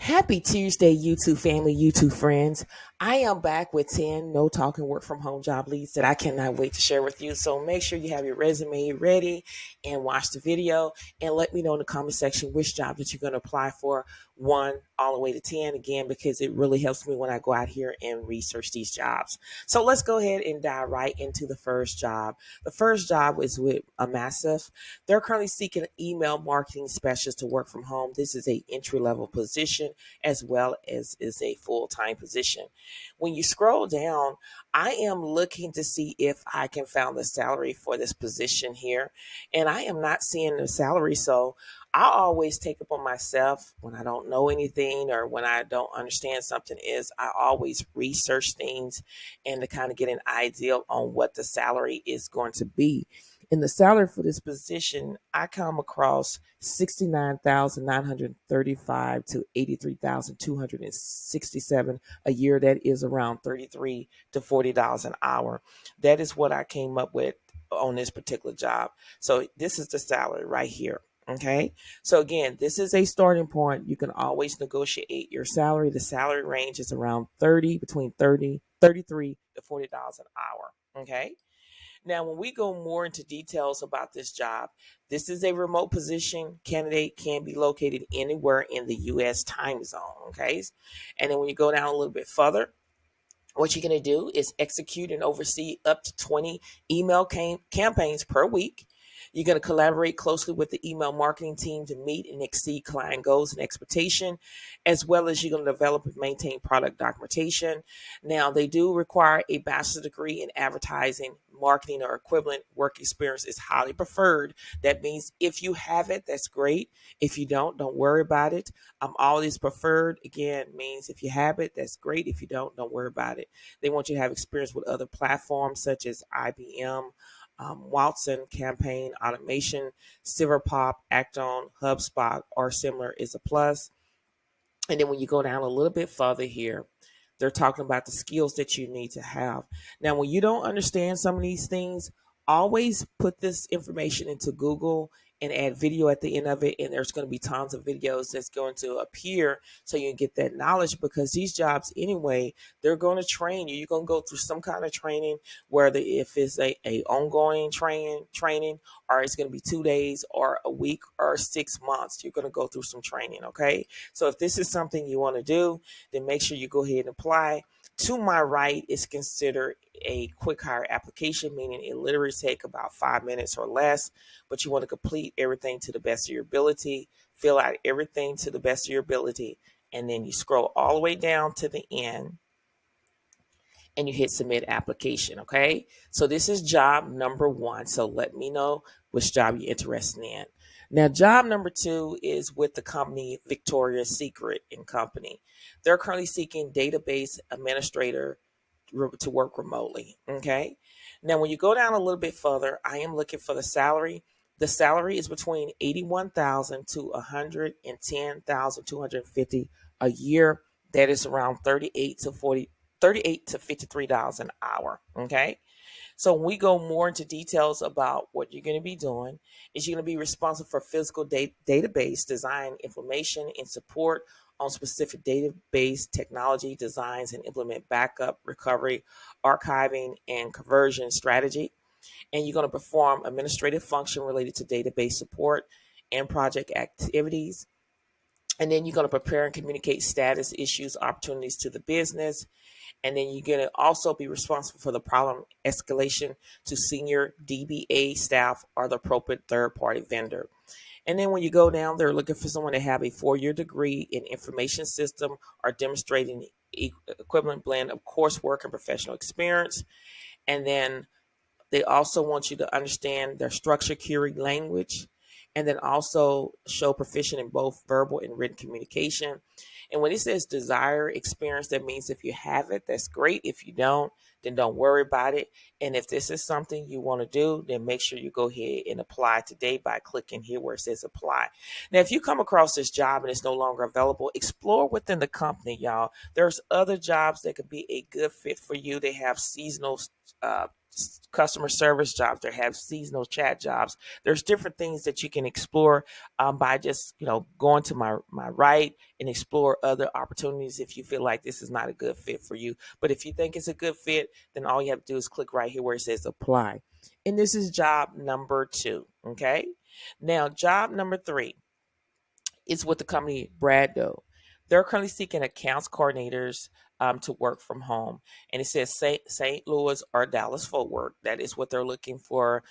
Happy Tuesday, YouTube family, YouTube friends. I am back with 10 no talking work from home job leads that I cannot wait to share with you. So make sure you have your resume ready and watch the video and let me know in the comment section which job that you're going to apply for, 1 all the way to 10 again, because it really helps me when I go out here and research these jobs. So let's go ahead and dive right into the first job. The first job is with a Massive. They're currently seeking an email marketing specialist to work from home. This is a entry-level position as well as is a full-time position. When you scroll down, I am looking to see if I can find the salary for this position here, and I am not seeing the salary. So I always take upon myself when I don't know anything or when I don't understand something is I always research things and to kind of get an idea on what the salary is going to be. In the salary for this position, I come across 69,935 to 83,267 a year. That is around 33 to $40 an hour. That is what I came up with on this particular job. So this is the salary right here. Okay. So again, this is a starting point. You can always negotiate your salary. The salary range is around between 33 to $40 an hour. Okay. Now, when we go more into details about this job, this is a remote position. Candidate can be located anywhere in the U.S. time zone, okay? And then when you go down a little bit further, what you're going to do is execute and oversee up to 20 email campaigns per week. You're going to collaborate closely with the email marketing team to meet and exceed client goals and expectation, as well as you're going to develop and maintain product documentation. Now, they do require a bachelor's degree in advertising, marketing, or equivalent work experience is highly preferred. That means if you have it, that's great. If you don't worry about it. All is preferred. Again, means if you have it, that's great. If you don't worry about it. They want you to have experience with other platforms such as IBM, Watson, Campaign, Automation, Silverpop, Acton, HubSpot, or similar is a plus. And then when you go down a little bit further here, they're talking about the skills that you need to have. Now, when you don't understand some of these things, always put this information into Google and add video at the end of it. And there's going to be tons of videos that's going to appear so you can get that knowledge, because these jobs anyway, they're going to train you. You're going to go through some kind of training, whether if it's a ongoing training, or it's going to be 2 days or a week or 6 months. You're going to go through some training. Okay. So if this is something you want to do, then make sure you go ahead and apply. To my right is considered a quick hire application, meaning it literally take about 5 minutes or less, but you want to complete everything to the best of your ability, fill out everything to the best of your ability, and then you scroll all the way down to the end and you hit submit application. Okay. So this is job number 1. So let me know which job you're interested in. Now, job number 2 is with the company Victoria's Secret and Company. They're currently seeking database administrator to work remotely. Okay. Now, when you go down a little bit further, I am looking for the salary. The salary is between 81,000 to 110,250 a year. That is around 38 to $53 an hour. Okay. So when we go more into details about what you're going to be doing, is you're going to be responsible for physical database design, information, and support on specific database technology designs and implement backup, recovery, archiving, and conversion strategy. And you're going to perform administrative function related to database support and project activities. And then you're going to prepare and communicate status, issues, opportunities to the business. And then you're going to also be responsible for the problem escalation to senior DBA staff or the appropriate third-party vendor. And then when you go down, they're looking for someone to have a 4-year degree in information system or demonstrating equivalent blend of coursework and professional experience. And then they also want you to understand their structure query language, and then also show proficient in both verbal and written communication. And when it says desire experience, that means if you have it, that's great. If you don't, then don't worry about it. And if this is something you want to do, then make sure you go ahead and apply today by clicking here where it says apply. Now, if you come across this job and it's no longer available, explore within the company, y'all. There's other jobs that could be a good fit for you. They have seasonal customer service jobs. They have seasonal chat jobs. There's different things that you can explore by just going to my right and explore other opportunities if you feel like this is not a good fit for you. But if you think it's a good fit, then all you have to do is click right here where it says apply. And this is job number 2. Okay. Now, job number 3 is with the company Braddo. They're currently seeking accounts coordinators to work from home. And it says St. Louis or Dallas Fort Worth. That is what they're looking for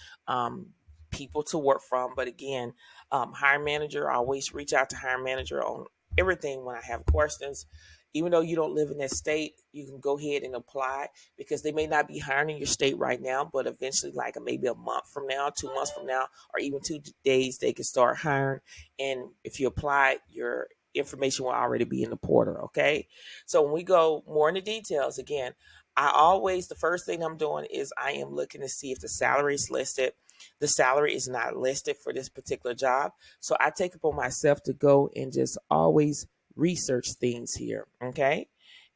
people to work from. But again, hiring manager, I always reach out to hiring manager on everything when I have questions. Even though you don't live in that state, you can go ahead and apply because they may not be hiring in your state right now, but eventually, like maybe a month from now, 2 months from now, or even 2 days, they can start hiring. And if you apply, your information will already be in the portal. Okay. So when we go more into details, again, the first thing I'm doing is I am looking to see if the salary is listed. The salary is not listed for this particular job. So I take upon myself to go and just always research things here. Okay.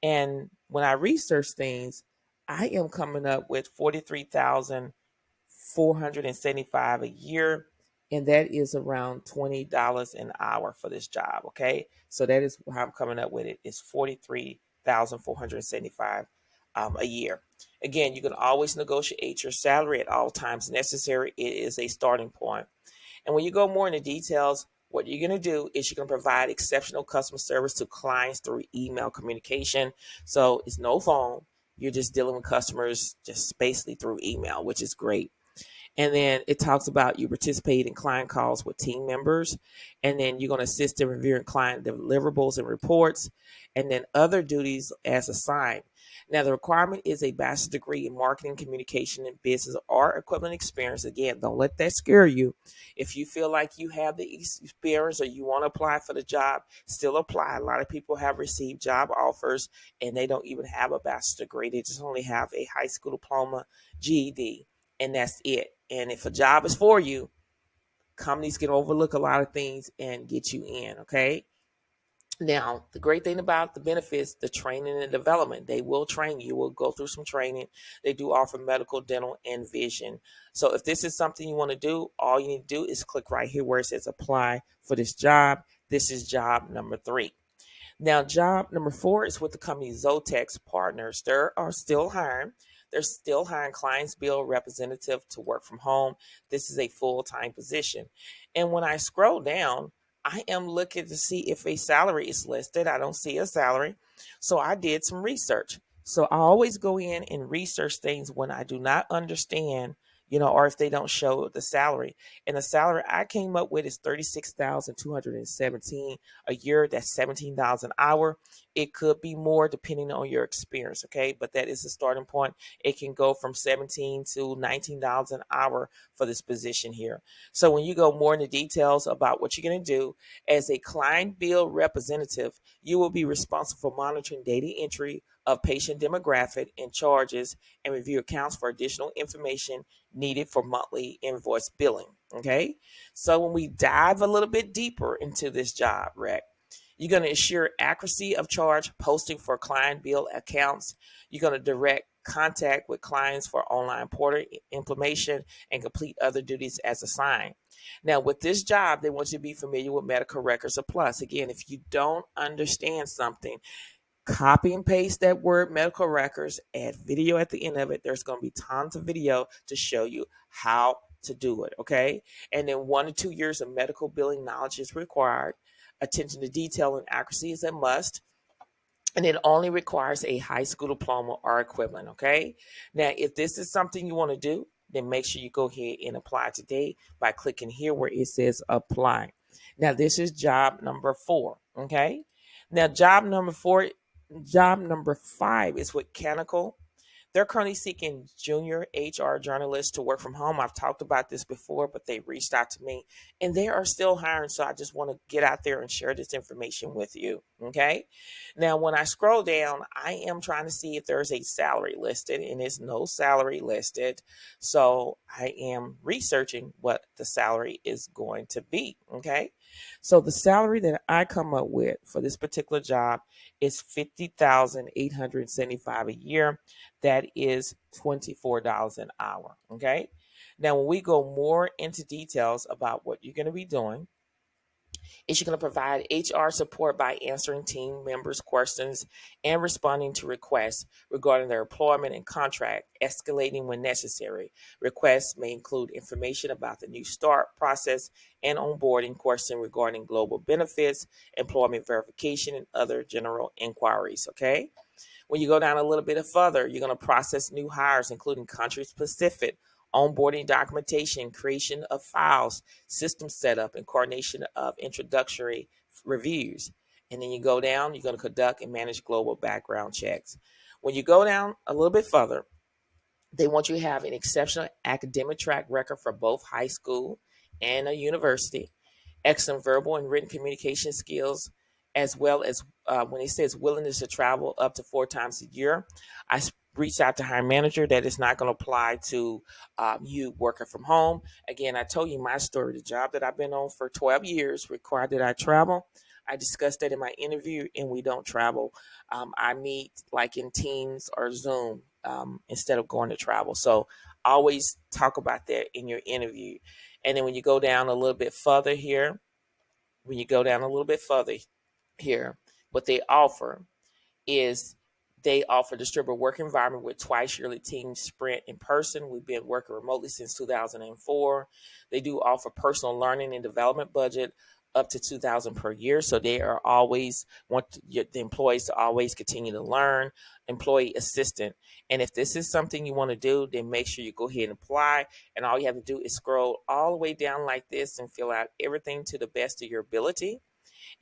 And when I research things, I am coming up with 43,475 a year, and that is around $20 an hour for this job. Okay, so that is how I'm coming up with it. It's 43,475 a year. Again, you can always negotiate your salary at all times necessary. It is a starting point. And when you go more into details, what you're going to do is you're going to provide exceptional customer service to clients through email communication. So it's no phone. You're just dealing with customers just basically through email, which is great. And then it talks about you participate in client calls with team members. And then you're going to assist in reviewing client deliverables and reports. And then other duties as assigned. Now, the requirement is a bachelor's degree in marketing, communication, and business or equivalent experience. Again, don't let that scare you. If you feel like you have the experience or you want to apply for the job, still apply. A lot of people have received job offers and they don't even have a bachelor's degree. They just only have a high school diploma, GED, and that's it. And if a job is for you, companies can overlook a lot of things and get you in, okay? Now, the great thing about the benefits, the training and development, they will train you. You will go through some training. They do offer medical, dental, and vision. So if this is something you want to do, all you need to do is click right here where it says apply for this job. This is job number 3. Now, job number 4 is with the company Zotex Partners. They are still hiring. They're still hiring clients bill representative to work from home. This is a full-time position. And when I scroll down, I am looking to see if a salary is listed. I don't see a salary. So I did some research. So I always go in and research things when I do not understand, or if they don't show the salary. And the salary I came up with is $36,217 a year. That's $17 an hour. It could be more depending on your experience, okay? But that is the starting point. It can go from $17 to $19 an hour for this position here. So when you go more into details about what you're going to do, as a client bill representative, you will be responsible for monitoring data entry of patient demographic and charges and review accounts for additional information needed for monthly invoice billing, okay? So when we dive a little bit deeper into this job, Rec, you're going to ensure accuracy of charge posting for client bill accounts. You're going to direct contact with clients for online portal implementation and complete other duties as assigned. Now, with this job, they want you to be familiar with medical records or plus. Again, if you don't understand something, copy and paste that word medical records, add video at the end of it. There's going to be tons of video to show you how to do it, okay? And then 1 to 2 years of medical billing knowledge is required. Attention to detail and accuracy is a must. And it only requires a high school diploma or equivalent, okay? Now, if this is something you want to do, then make sure you go ahead and apply today by clicking here where it says apply. Now, this is job number 4, okay? Now, job number 5 is with Clerical. They're currently seeking junior HR journalists to work from home. I've talked about this before, but they reached out to me and they are still hiring. So I just want to get out there and share this information with you. Okay. Now, when I scroll down, I am trying to see if there's a salary listed, and there's no salary listed. So I am researching what the salary is going to be. Okay. So the salary that I come up with for this particular job is $50,875 a year. That is $24 an hour. Okay. Now, when we go more into details about what you're going to be doing, is you're going to provide HR support by answering team members' questions and responding to requests regarding their employment and contract, escalating when necessary. Requests may include information about the new start process and onboarding question regarding global benefits, employment verification, and other general inquiries. Okay. When you go down a little bit further, you're going to process new hires, including country specific, onboarding documentation, creation of files, system setup, and coordination of introductory reviews. And then you go down, you're going to conduct and manage global background checks. When you go down a little bit further, they want you to have an exceptional academic track record for both high school and a university, excellent verbal and written communication skills, as well as when it says willingness to travel up to 4 times a year. I reached out to hiring manager that is not going to apply to you working from home. Again, I told you my story. The job that I've been on for 12 years required that I travel. I discussed that in my interview, and we don't travel. I meet like in Teams or Zoom instead of going to travel. So always talk about that in your interview. And then when you go down a little bit further here, when you go down a little bit further here, what they offer is they offer distributed work environment with twice yearly team sprint in person. We've been working remotely since 2004. They do offer personal learning and development budget up to 2,000 per year. So they are always want the employees to always continue to learn. Employee assistant. And if this is something you want to do, then make sure you go ahead and apply. And all you have to do is scroll all the way down like this and fill out everything to the best of your ability.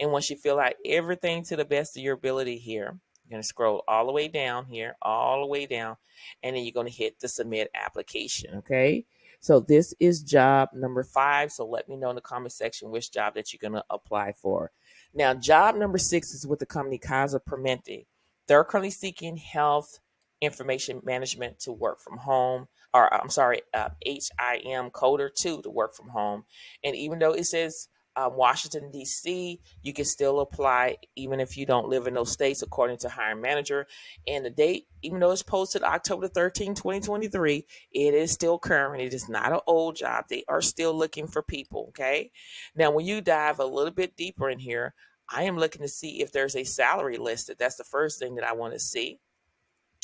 And once you fill out everything to the best of your ability here, you're going to scroll all the way down here, all the way down, and then you're going to hit the submit application. Okay. So this is job number 5. So let me know in the comment section which job that you're going to apply for. Now, job number 6 is with the company Casa Permente. They're currently seeking health information management to work from home, or I'm sorry, HIM coder 2 to work from home. And even though it says Washington, D.C., you can still apply even if you don't live in those states, according to hiring manager. And the date, even though it's posted October 13, 2023, it is still current. It is not an old job. They are still looking for people, okay? Now, when you dive a little bit deeper in here, I am looking to see if there's a salary listed. That's the first thing that I want to see.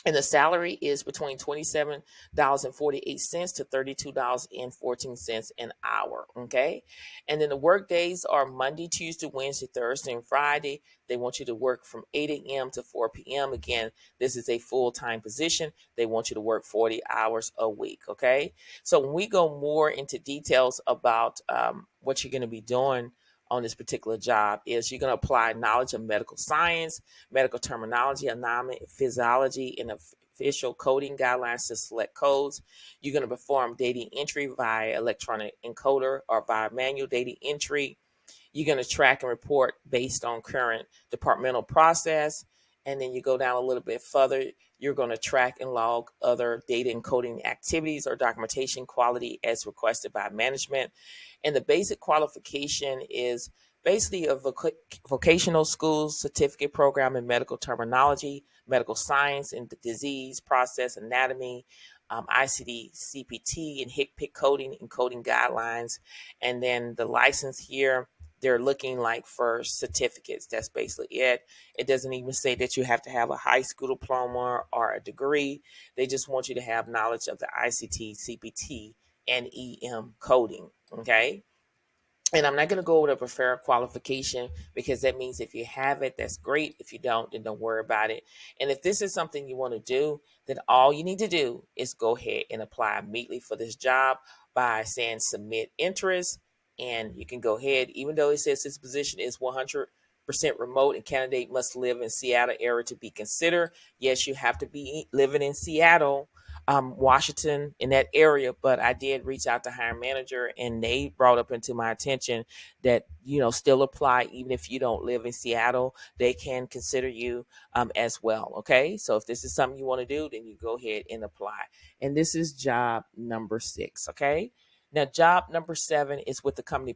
And the salary is between $27.48 to $32.14 an hour. Okay. And then the work days are Monday, Tuesday, Wednesday, Thursday, and Friday. They want you to work from 8 a.m. to 4 p.m. Again, this is a full-time position. They want you to work 40 hours a week. Okay. So when we go more into details about what you're going to be doing on this particular job, is you're going to apply knowledge of medical science, medical terminology, anatomy, physiology, and official coding guidelines to select codes. You're going to perform data entry via electronic encoder or via manual data entry. You're going to track and report based on current departmental process. And then you go down a little bit further, you're going to track and log other data encoding activities or documentation quality as requested by management. And the basic qualification is basically a vocational school certificate program in medical terminology, medical science, and the disease process anatomy, ICD, CPT, and HCPC coding and coding guidelines. And then the license here, they're looking like for certificates. That's basically it. It doesn't even say that you have to have a high school diploma or a degree. They just want you to have knowledge of the ICT, CPT, and EM coding. Okay. And I'm not going to go over the preferred qualification because that means if you have it, that's great. If you don't, then don't worry about it. And if this is something you want to do, then all you need to do is go ahead and apply immediately for this job by saying submit interest. And you can go ahead, even though it says this position is 100% remote and candidate must live in Seattle area to be considered. Yes, you have to be living in Seattle, Washington, in that area. But I did reach out to hiring manager, and they brought up into my attention that still apply even if you don't live in Seattle. They can consider you as well. Okay, so if this is something you want to do, then you go ahead and apply. And this is job number 6. Okay. Now, job number 7 is with the company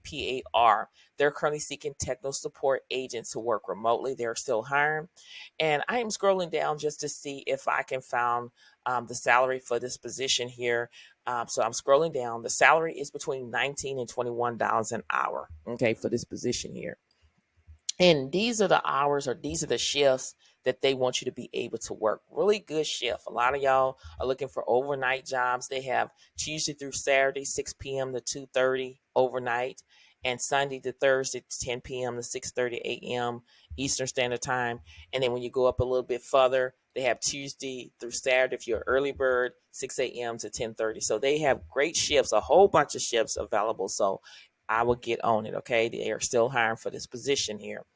PAR. They're currently seeking technical support agents to work remotely. They're still hiring. And I am scrolling down just to see if I can find the salary for this position here. So I'm scrolling down. The salary is between $19 and $21 an hour, okay, for this position here. And these are the hours, or these are the shifts that they want you to be able to work. Really good shift. A lot of y'all are looking for overnight jobs. They have Tuesday through Saturday, 6 p.m. to 2:30 overnight, and Sunday to Thursday, 10 p.m. to 6:30 a.m. Eastern Standard Time. And then when you go up a little bit further, they have Tuesday through Saturday if you're an early bird, 6 a.m. to 10:30. So they have great shifts, a whole bunch of shifts available. So I will get on it. Okay. They are still hiring for this position here.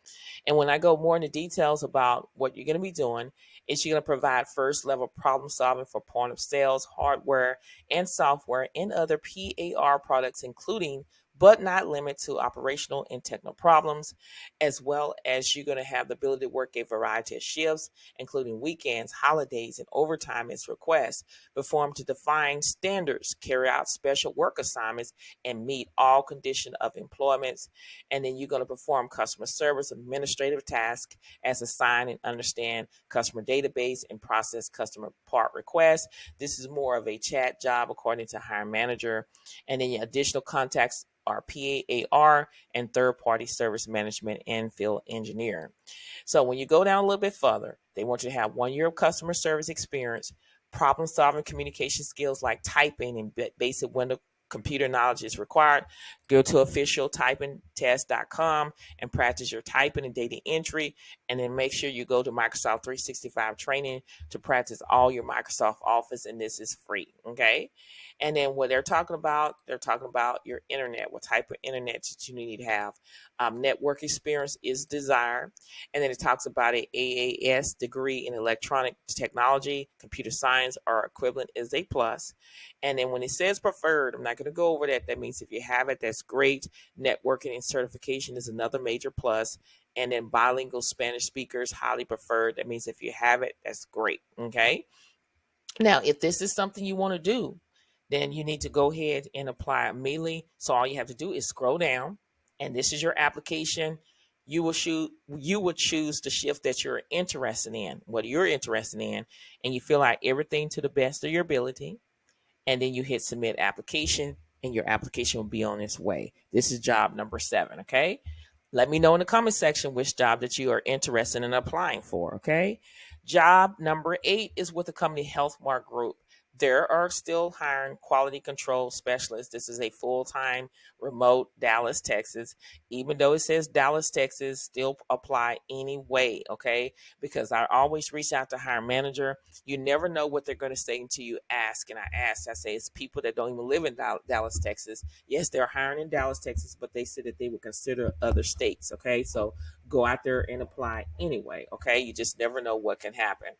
And when I go more into details about what you're going to be doing, is you're going to provide first level problem solving for point of sales, hardware, and software, and other PAR products, including but not limited to operational and technical problems, as well as you're going to have the ability to work a variety of shifts, including weekends, holidays, and overtime as requests, perform to define standards, carry out special work assignments, and meet all conditions of employment. And then you're going to perform customer service, administrative tasks as assigned, and understand customer database and process customer part requests. This is more of a chat job according to hiring manager. And then your additional contacts are PAR and third-party service management and field engineering. So when you go down a little bit further, they want you to have 1 year of customer service experience, problem-solving communication skills like typing and basic window computer knowledge is required. Go to officialtypingtest.com and practice your typing and data entry. And then make sure you go to Microsoft 365 training to practice all your Microsoft Office. And this is free. Okay. And then what they're talking about your internet, what type of internet that you need to have. Network experience is desired. And then it talks about an AAS degree in electronic technology, computer science, or equivalent is a plus. And then when it says preferred, I'm not going to go over that. That means if you have it, that's great. Networking and certification is another major plus. And then bilingual Spanish speakers, highly preferred. That means if you have it, that's great. Okay. Now, if this is something you want to do, then you need to go ahead and apply immediately. So all you have to do is scroll down, and this is your application. You will choose the shift that you're interested in, what you're interested in, and you fill out everything to the best of your ability. And then you hit submit application, and your application will be on its way. This is job number 7. Okay. Let me know in the comment section which job that you are interested in applying for. Okay. Job number 8 is with the company Healthmark Group. There are still hiring quality control specialists. This is a full-time remote Dallas, Texas. Even though it says Dallas, Texas, still apply anyway, okay? Because I always reach out to hiring manager. You never know what they're going to say until you ask. And I say it's people that don't even live in Dallas, Texas. Yes, they're hiring in Dallas, Texas, but they said that they would consider other states, okay? So go out there and apply anyway, okay? You just never know what can happen.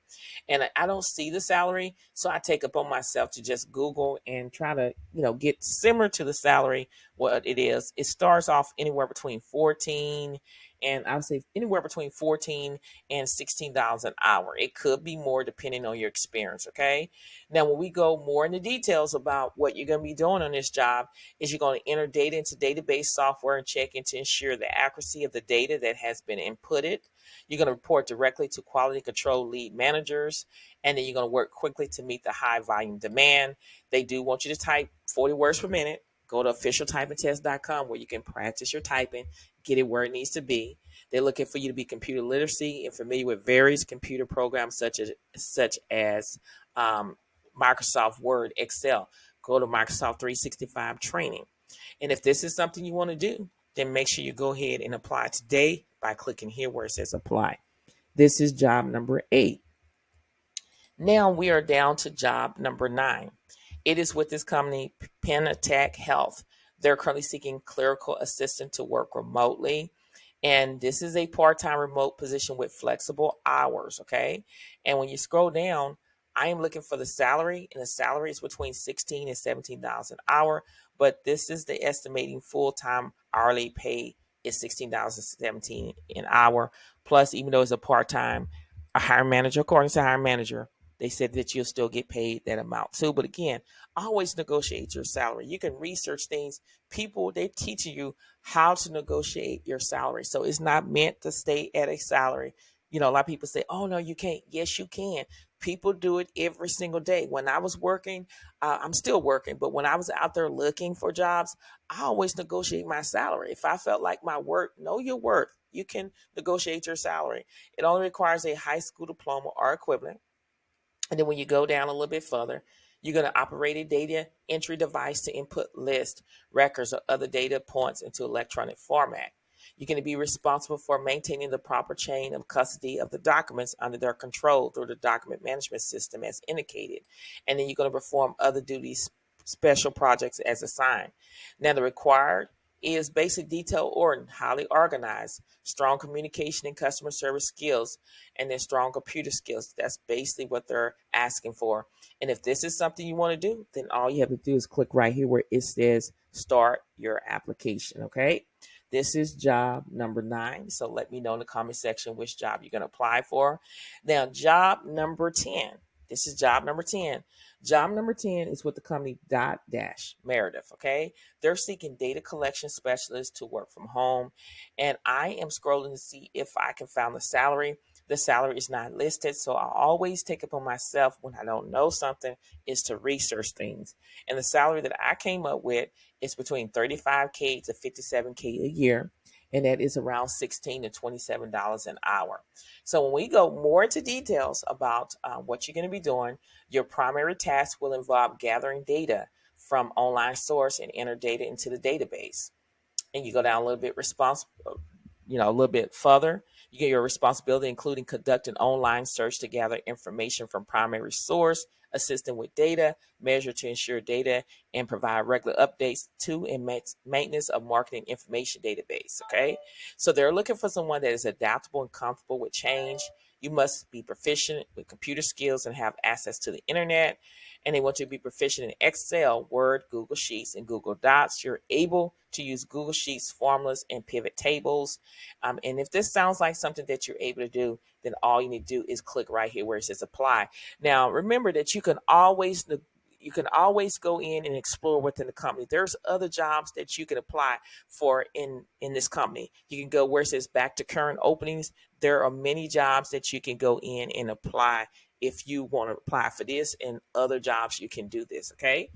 And I don't see the salary, so I take upon myself to just Google and try to, get similar to the salary, what it is. It starts off anywhere between 14 and I would say anywhere between 14 and $16 an hour. It could be more depending on your experience, okay? Now, when we go more into details about what you're going to be doing on this job, is you're going to enter data into database software and check in to ensure the accuracy of the data that has been inputted. You're going to report directly to quality control lead managers, and then you're going to work quickly to meet the high volume demand. They do want you to type 40 words per minute. Go to officialtypingtest.com where you can practice your typing, get it where it needs to be. They're looking for you to be computer literacy and familiar with various computer programs such as Microsoft Word, Excel. Go to Microsoft 365 training. And if this is something you want to do, then make sure you go ahead and apply today by clicking here where it says apply. This is job number 8. Now we are down to job number 9. It is with this company, Penatech Health. They're currently seeking clerical assistant to work remotely. And this is a part-time remote position with flexible hours, okay? And when you scroll down, I am looking for the salary, and the salary is between $16 and $17 an hour. But this is the estimating full-time hourly pay is $16.17 an hour. Plus, even though it's a part-time, a hiring manager, according to hiring manager, they said that you'll still get paid that amount too. But again, always negotiate your salary. You can research things. People, they're teaching you how to negotiate your salary. So it's not meant to stay at a salary. You know, a lot of people say, oh, no, you can't. Yes, you can. People do it every single day. When I was working, I'm still working, but when I was out there looking for jobs, I always negotiate my salary. If I felt like my work, know your worth, you can negotiate your salary. It only requires a high school diploma or equivalent. And then when you go down a little bit further, you're going to operate a data entry device to input list, records, or other data points into electronic format. You're going to be responsible for maintaining the proper chain of custody of the documents under their control through the document management system as indicated. And then you're going to perform other duties, special projects as assigned. Now, the required is basic detail oriented, highly organized, strong communication and customer service skills, and then strong computer skills. That's basically what they're asking for. And if this is something you want to do, then all you have to do is click right here where it says start your application. Okay. This is job number 9. So let me know in the comment section which job you're going to apply for. Now, job number 10. This is job number 10. Job number 10 is with the company Dot Dash Meredith. Okay. They're seeking data collection specialists to work from home. And I am scrolling to see if I can find the salary. The salary is not listed. So I always take it upon myself when I don't know something is to research things. And the salary that I came up with is between $35K to $57K a year. And that is around $16 to $27 an hour. So when we go more into details about what you're going to be doing, your primary task will involve gathering data from online source and enter data into the database. And you go down a little bit a little bit further. You get your responsibility, including conducting online search to gather information from primary source, assisting with data, measure to ensure data, and provide regular updates to and maintenance of marketing information database. Okay, so they're looking for someone that is adaptable and comfortable with change. You must be proficient with computer skills and have access to the internet. And they want you to be proficient in Excel, Word, Google Sheets, and Google Docs. You're able to use Google Sheets, formulas, and pivot tables. And if this sounds like something that you're able to do, then all you need to do is click right here where it says apply. Now, remember that you can always go in and explore within the company. There's other jobs that you can apply for in this company. You can go where it says back to current openings. There are many jobs that you can go in and apply if you want to apply for this, and other jobs you can do this. Okay.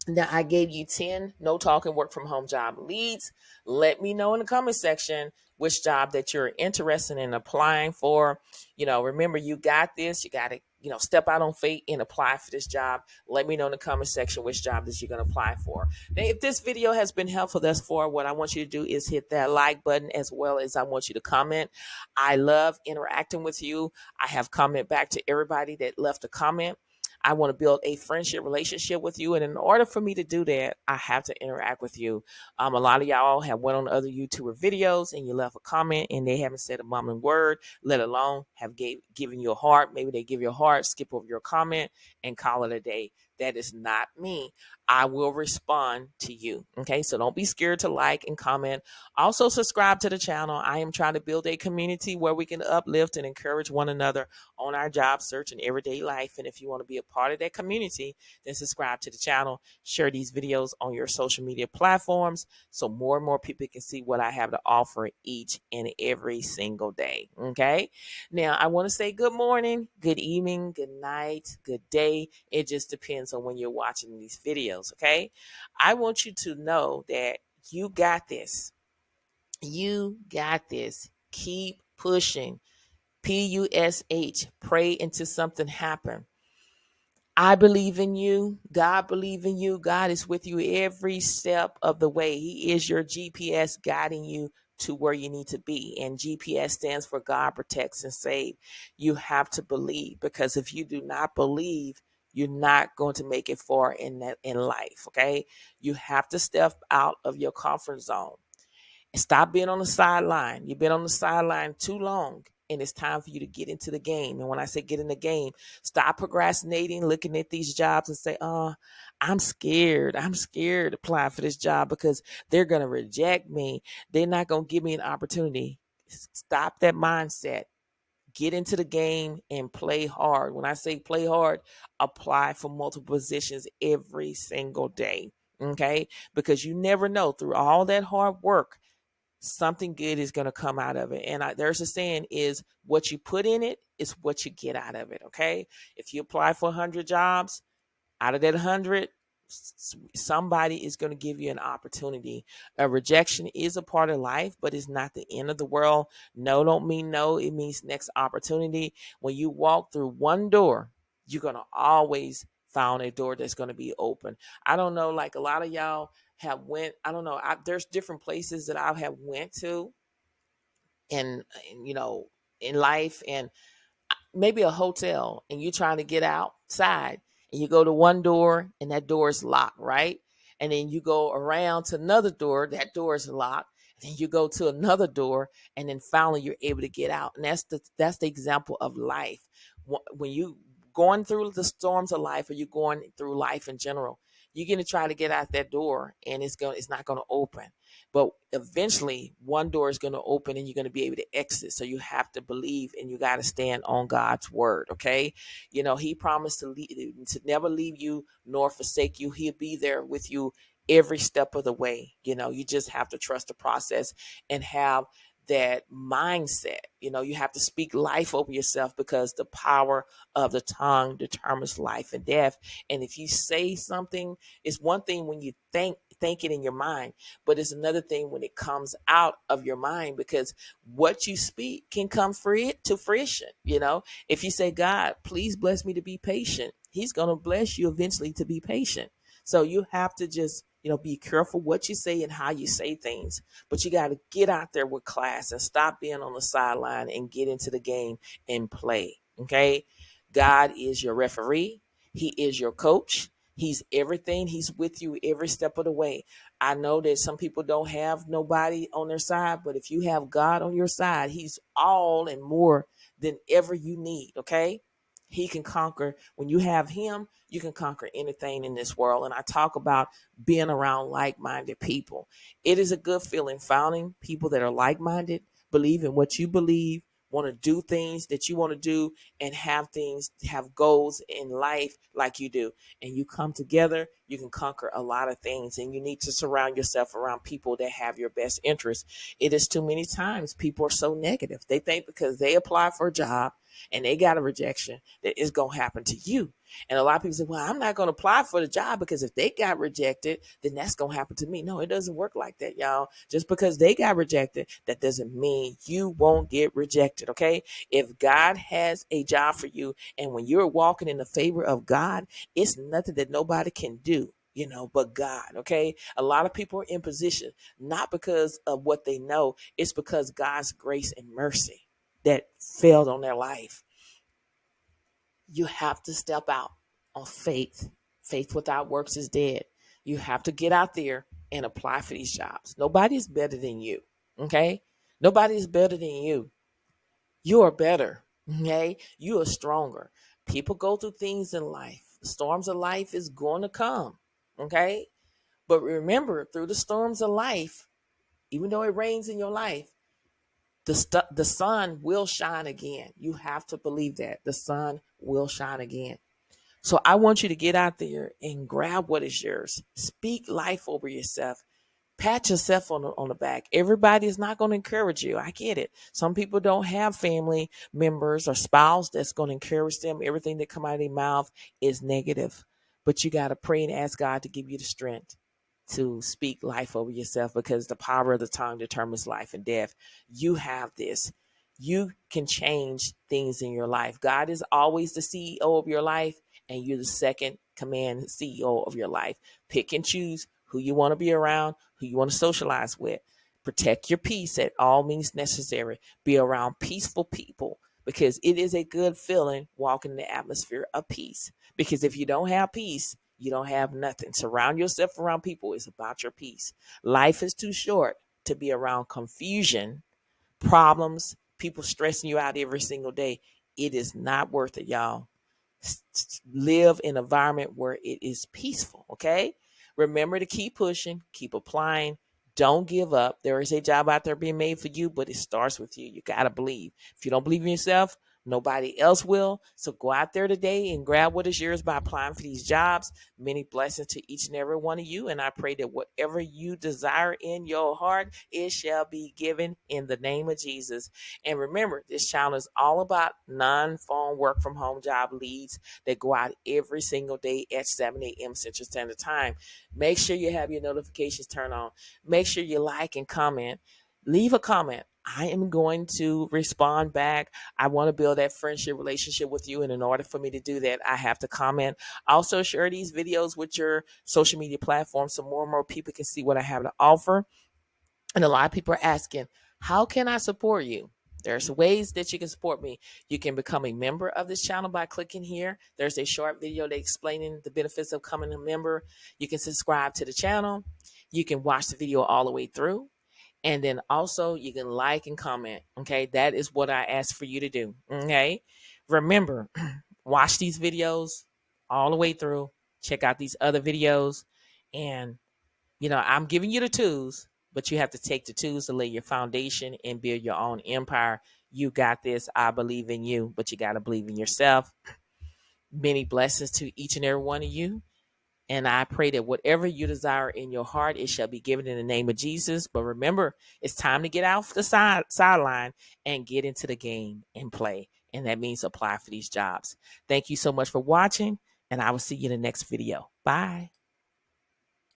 Now, I gave you 10 no talking work from home job leads. Let me know in the comment section which job that you're interested in applying for. Remember, you got this. You got to, step out on faith and apply for this job. Let me know in the comment section which job that you're going to apply for. Now, if this video has been helpful thus far, what I want you to do is hit that like button, as well as I want you to comment. I love interacting with you. I have comment back to everybody that left a comment. I want to build a friendship relationship with you. And in order for me to do that, I have to interact with you. A lot of y'all have went on other YouTuber videos and you left a comment and they haven't said a mumbling word, let alone have given you a heart. Maybe they give you a heart, skip over your comment and call it a day. That is not me. I will respond to you. Okay, so don't be scared to like and comment. Also, subscribe to the channel. I am trying to build a community where we can uplift and encourage one another on our job search and everyday life. And if you want to be a part of that community, then subscribe to the channel. Share these videos on your social media platforms so more and more people can see what I have to offer each and every single day. Okay, now I want to say good morning, good evening, good night, good day. It just depends on when you're watching these videos. Okay, I want you to know that you got this. You got this. Keep pushing. PUSH. Pray until something happen. I believe in you. God believe in you. God is with you every step of the way. He is your GPS guiding you to where you need to be. And GPS stands for God protects and save. You have to believe, because if you do not believe, you're not going to make it far in life. Okay. You have to step out of your comfort zone. Stop being on the sideline. You've been on the sideline too long, and it's time for you to get into the game. And when I say get in the game, stop procrastinating, looking at these jobs and say, oh, I'm scared. I'm scared to apply for this job because they're going to reject me. They're not going to give me an opportunity. Stop that mindset. get into the game and play hard. When I say play hard, apply for multiple positions every single day. Okay, because you never know, through all that hard work, something good is going to come out of it. And there's a saying, is what you put in it is what you get out of it. Okay, if you apply for 100 jobs, out of that 100, somebody is going to give you an opportunity. A rejection is a part of life, but it's not the end of the world. No don't mean no, it means next opportunity. When you walk through one door, you're going to always find a door that's going to be open. I don't know, like a lot of y'all have went, I don't know, there's different places that I have went to and in life, and maybe a hotel, and you're trying to get outside, and you go to one door and that door is locked, right? And then you go around to another door, that door is locked. And then you go to another door, and then finally you're able to get out. And that's the example of life. When you going through the storms of life, or you're going through life in general, you're going to try to get out that door, and it's not going to open. But eventually one door is going to open and you're going to be able to exit. So you have to believe, and you got to stand on God's word. Okay. He promised to never leave you nor forsake you. He'll be there with you every step of the way. You just have to trust the process and have that mindset. You have to speak life over yourself, because the power of the tongue determines life and death. And if you say something, it's one thing when you think it in your mind, but it's another thing when it comes out of your mind, because what you speak can come to fruition. If you say, God, please bless me to be patient, he's going to bless you eventually to be patient. So you have to just, be careful what you say and how you say things. But you got to get out there with class and stop being on the sideline and get into the game and play. Okay. God is your referee. He is your coach. He's everything. He's with you every step of the way. I know that some people don't have nobody on their side, but if you have God on your side, he's all and more than ever you need. Okay. He can conquer. When you have him, you can conquer anything in this world. And I talk about being around like-minded people. It is a good feeling finding people that are like-minded, believe in what you believe, want to do things that you want to do, and have goals in life like you do. And you come together, you can conquer a lot of things. And you need to surround yourself around people that have your best interest. It is too many times people are so negative. They think because they apply for a job and they got a rejection that it's going to happen to you. And a lot of people say, well, I'm not going to apply for the job because if they got rejected, then that's going to happen to me. No, it doesn't work like that, y'all. Just because they got rejected, that doesn't mean you won't get rejected, okay? If God has a job for you, and when you're walking in the favor of God, it's nothing that nobody can do, but God, okay? A lot of people are in position, not because of what they know. It's because God's grace and mercy that failed on their life. You have to step out on faith. Faith without works is dead. You have to get out there and apply for these jobs. Nobody's better than you. Okay? Nobody's better than you. You are better. Okay? You are stronger. People go through things in life. The storms of life is going to come. Okay? But remember, through the storms of life, even though it rains in your life, the sun will shine again. You have to believe that the sun will shine again. So I want you to get out there and grab what is yours. Speak life over yourself. Pat yourself on the back. Everybody is not going to encourage you. I get it. Some people don't have family members or spouse that's going to encourage them. Everything that come out of their mouth is negative. But you got to pray and ask God to give you the strength to speak life over yourself, because the power of the tongue determines life and death. You have this. You can change things in your life. God is always the CEO of your life, and you're the second command CEO of your life. Pick and choose who you want to be around, who you want to socialize with. Protect your peace at all means necessary. Be around peaceful people, because it is a good feeling walking in the atmosphere of peace. Because if you don't have peace, you don't have nothing. Surround yourself around people. It's about your peace. Life is too short to be around confusion, problems, people stressing you out every single day. It is not worth it, y'all. Live in an environment where it is peaceful, okay? Remember to keep pushing, keep applying. Don't give up. There is a job out there being made for you, but it starts with you. You got to believe. If you don't believe in yourself, Nobody else will. So go out there today and grab what is yours by applying for these jobs. Many blessings to each and every one of you. And I pray that whatever you desire in your heart, it shall be given in the name of Jesus. And remember, this channel is all about non-phone work from home job leads that go out every single day at 7 a.m. Central Standard Time. Make sure you have your notifications turned on. Make sure you like and comment. Leave a comment. I am going to respond back. I want to build that friendship relationship with you. And in order for me to do that, I have to comment. Also, share these videos with your social media platforms so more and more people can see what I have to offer. And a lot of people are asking, how can I support you? There's ways that you can support me. You can become a member of this channel by clicking here. There's a short video that explaining the benefits of becoming a member. You can subscribe to the channel. You can watch the video all the way through. And then also you can like and comment. Okay. That is what I ask for you to do. Okay. Remember, watch these videos all the way through. Check out these other videos. And, I'm giving you the tools, but you have to take the tools to lay your foundation and build your own empire. You got this. I believe in you, but you got to believe in yourself. Many blessings to each and every one of you. And I pray that whatever you desire in your heart, it shall be given in the name of Jesus. But remember, it's time to get off the sideline and get into the game and play. And that means apply for these jobs. Thank you so much for watching, and I will see you in the next video. Bye.